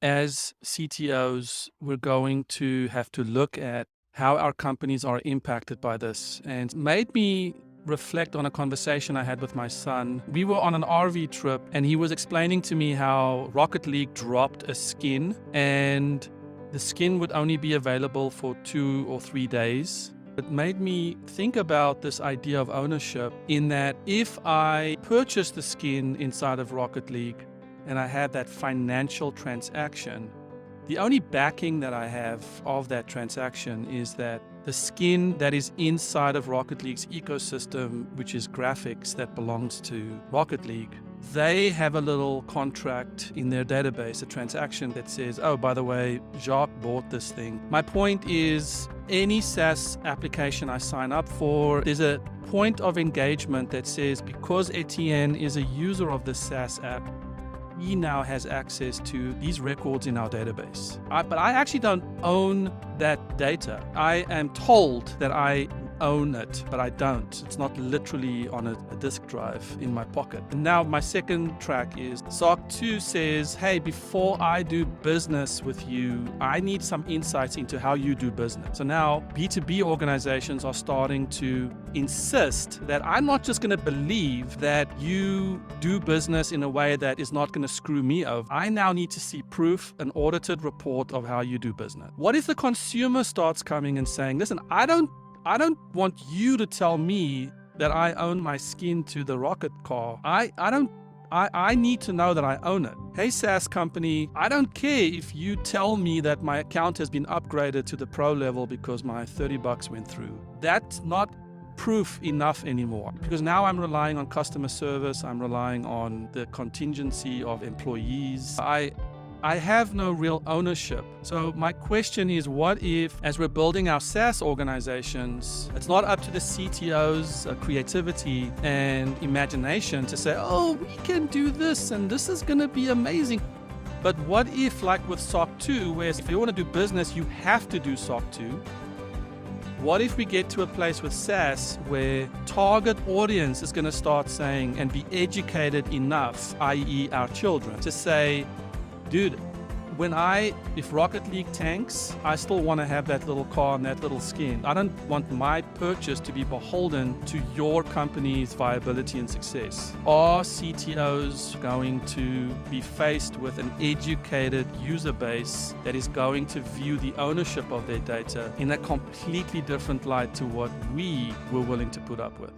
As CTOs, we're going to have to look at how our companies are impacted by this, and made me reflect on a conversation I had with my son. We were on an RV trip and he was explaining to me how Rocket League dropped a skin, and the skin would only be available for 2 or 3 days. It made me think about this idea of ownership, in that if I purchase the skin inside of Rocket League and I had that financial transaction, the only backing that I have of that transaction is that the skin that is inside of Rocket League's ecosystem, which is graphics that belongs to Rocket League, they have a little contract in their database, a transaction that says, oh, by the way, Jacques bought this thing. My point is, any SaaS application I sign up for, there's a point of engagement that says, because Etienne is a user of the SaaS app, he now has access to these records in our database. But I actually don't own that data. I am told that I own it, but I don't. It's not literally on a disk drive in my pocket. And now my second track is SOC 2 says, hey, before I do business with you, I need some insights into how you do business. So now B2B organizations are starting to insist that I'm not just going to believe that you do business in a way that is not going to screw me over. I now need to see proof, an audited report of how you do business. What if the consumer starts coming and saying, listen, I don't want you to tell me that I own my skin to the rocket car. I need to know that I own it. Hey, SaaS company, I don't care if you tell me that my account has been upgraded to the pro level because my $30 went through. That's not proof enough anymore, because now I'm relying on customer service. I'm relying on the contingency of employees. I have no real ownership. So my question is, what if, as we're building our SaaS organizations, it's not up to the CTOs' creativity and imagination to say, oh, we can do this and this is going to be amazing. But what if, like with SOC 2, where if you want to do business, you have to do SOC 2? What if we get to a place with SaaS where target audience is going to start saying and be educated enough, i.e. our children, to say, dude, if Rocket League tanks, I still want to have that little car and that little skin. I don't want my purchase to be beholden to your company's viability and success. Are CTOs going to be faced with an educated user base that is going to view the ownership of their data in a completely different light to what we were willing to put up with?